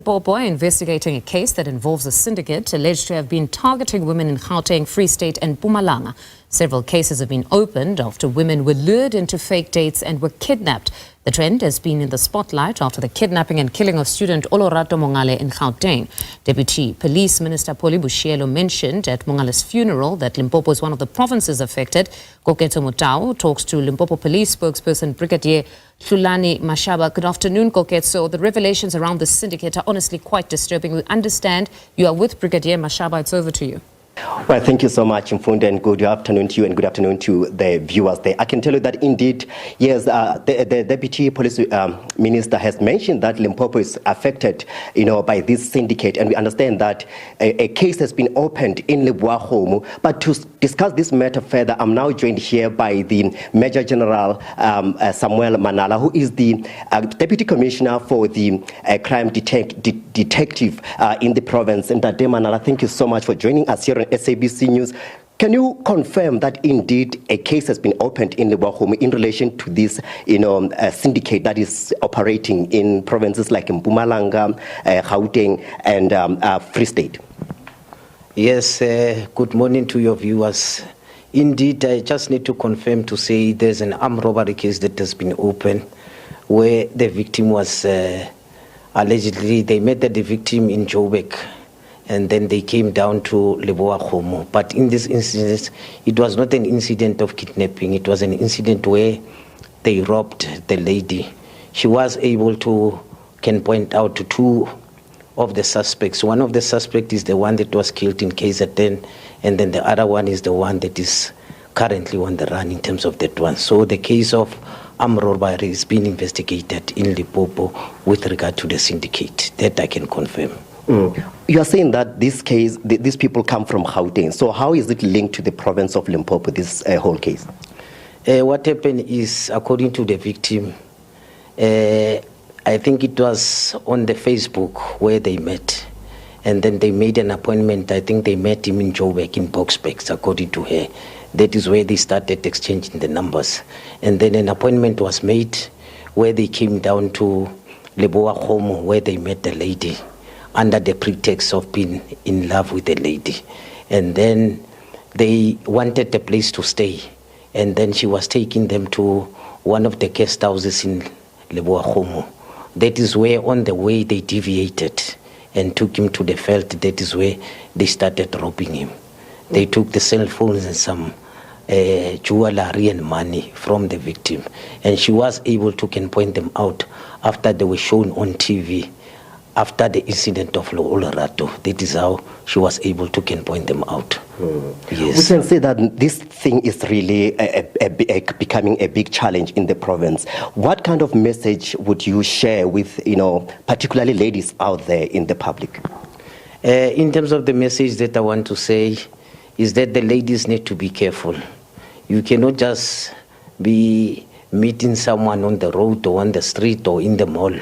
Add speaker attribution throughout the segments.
Speaker 1: Limpopo investigating a case that involves a syndicate alleged to have been targeting women in Gauteng, Free State and Mpumalanga. Several cases have been opened after women were lured into fake dates and were kidnapped. The trend has been in the spotlight after the kidnapping and killing of student Olorato Mongale in Gauteng. Deputy Police Minister Bushielo mentioned at Mongale's funeral that Limpopo is one of the provinces affected. Koketso Motao talks to Limpopo Police spokesperson Brigadier Hlulani Mashaba. Good afternoon, Koketso. The revelations around the syndicate are honestly quite disturbing. We understand you are with Brigadier Mashaba. It's over to you.
Speaker 2: Well, thank you so much, Mfunde, and good afternoon to you and good afternoon to the viewers there. I can tell you that indeed, yes, the Deputy Police Minister has mentioned that Limpopo is affected, by this syndicate, and we understand that a case has been opened in Leboahomo. But to discuss this matter further, I'm now joined here by the Major General Samuel Manala, who is the Deputy Commissioner for the Crime Detective in the province. And Dade Manala, thank you so much for joining us here on SABC News. Can you confirm that indeed a case has been opened in Leboahomo in relation to this, syndicate that is operating in provinces like Mpumalanga, Gauteng, and Free State?
Speaker 3: Yes, good morning to your viewers. Indeed, I just need to confirm to say there's an armed robbery case that has been opened where the victim was allegedly, they met the victim in Joburg, and then they came down to Leboahomo. But in this incident, it was not an incident of kidnapping. It was an incident where they robbed the lady. She was able to, can point out to two of the suspects. One of the suspects is the one that was killed in KZN, and then the other one is the one that is currently on the run in terms of that one. So the case of armed robbery is being investigated in Limpopo with regard to the syndicate. That I can confirm.
Speaker 2: You are saying that this case, these people come from Gauteng. So how is it linked to the province of Limpopo, this whole case?
Speaker 3: What happened is, according to the victim, I think it was on the Facebook where they met. And then they made an appointment. I think they met him in Joburg in Boksburg, according to her. That is where they started exchanging the numbers. And then an appointment was made where they came down to Leboahomo, where they met the lady, under the pretext of being in love with the lady. And then they wanted a place to stay. And then she was taking them to one of the guest houses in Leboahomo. That is where on the way they deviated and took him to the veld. That is where they started robbing him. They took the cell phones and some jewelry and money from the victim. And she was able to point them out after they were shown on TV. After the incident of Olorato, that is how she was able to point them out. Yes.
Speaker 2: We can say that this thing is really becoming a big challenge in the province. What kind of message would you share with, particularly ladies out there in the public?
Speaker 3: In terms of the message that I want to say is that the ladies need to be careful. You cannot just be meeting someone on the road or on the street or in the mall,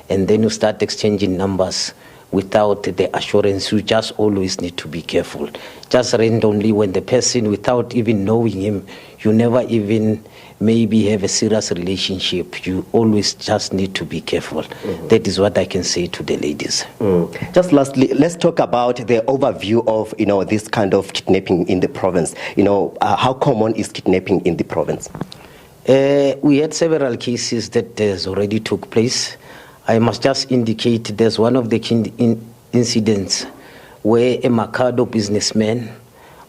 Speaker 3: and then you start exchanging numbers without the assurance. You just always need to be careful. Just randomly, when the person, without even knowing him, you never even maybe have a serious relationship, you always just need to be careful. That is what I can say to the ladies.
Speaker 2: Just lastly, let's talk about the overview of, this kind of kidnapping in the province. How common is kidnapping in the province?
Speaker 3: We had several cases that has already took place. I must just indicate there's one of the incidents where a Mercado businessman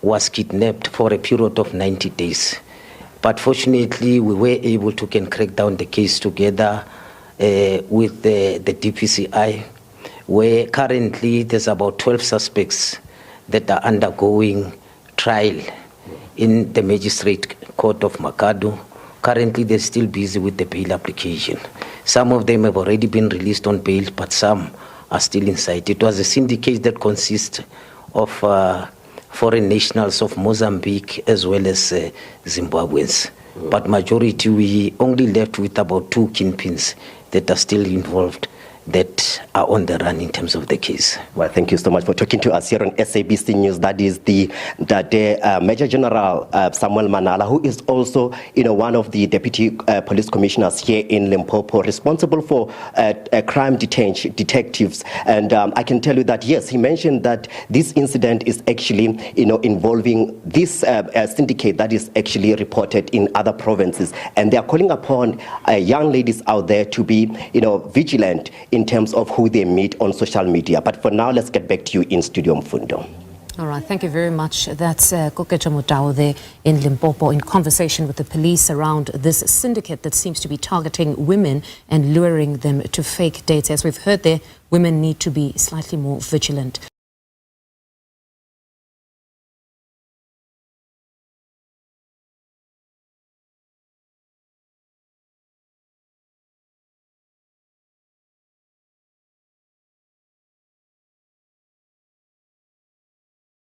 Speaker 3: was kidnapped for a period of 90 days. But fortunately, we were able to crack down the case together with the DPCI, where currently there's about 12 suspects that are undergoing trial in the magistrate court of Mercado. Currently, they're still busy with the bail application. Some of them have already been released on bail, but some are still inside. It was a syndicate that consists of foreign nationals of Mozambique as well as Zimbabweans. But majority, we only left with about 2 kingpins that are still involved that are on the run in terms of the case.
Speaker 2: Well, thank you so much for talking to us here on SABC News. That is the Major General Samuel Manala, who is also, one of the deputy police commissioners here in Limpopo, responsible for crime detectives. And I can tell you that, yes, he mentioned that this incident is actually, involving this syndicate that is actually reported in other provinces. And they are calling upon young ladies out there to be, vigilant in terms of who they meet on social media. But for now, let's get back to you in Studio Mfundo.
Speaker 1: All right, thank you very much. That's Kokecha Mutao there in Limpopo in conversation with the police around this syndicate that seems to be targeting women and luring them to fake dates. As we've heard there, women need to be slightly more vigilant.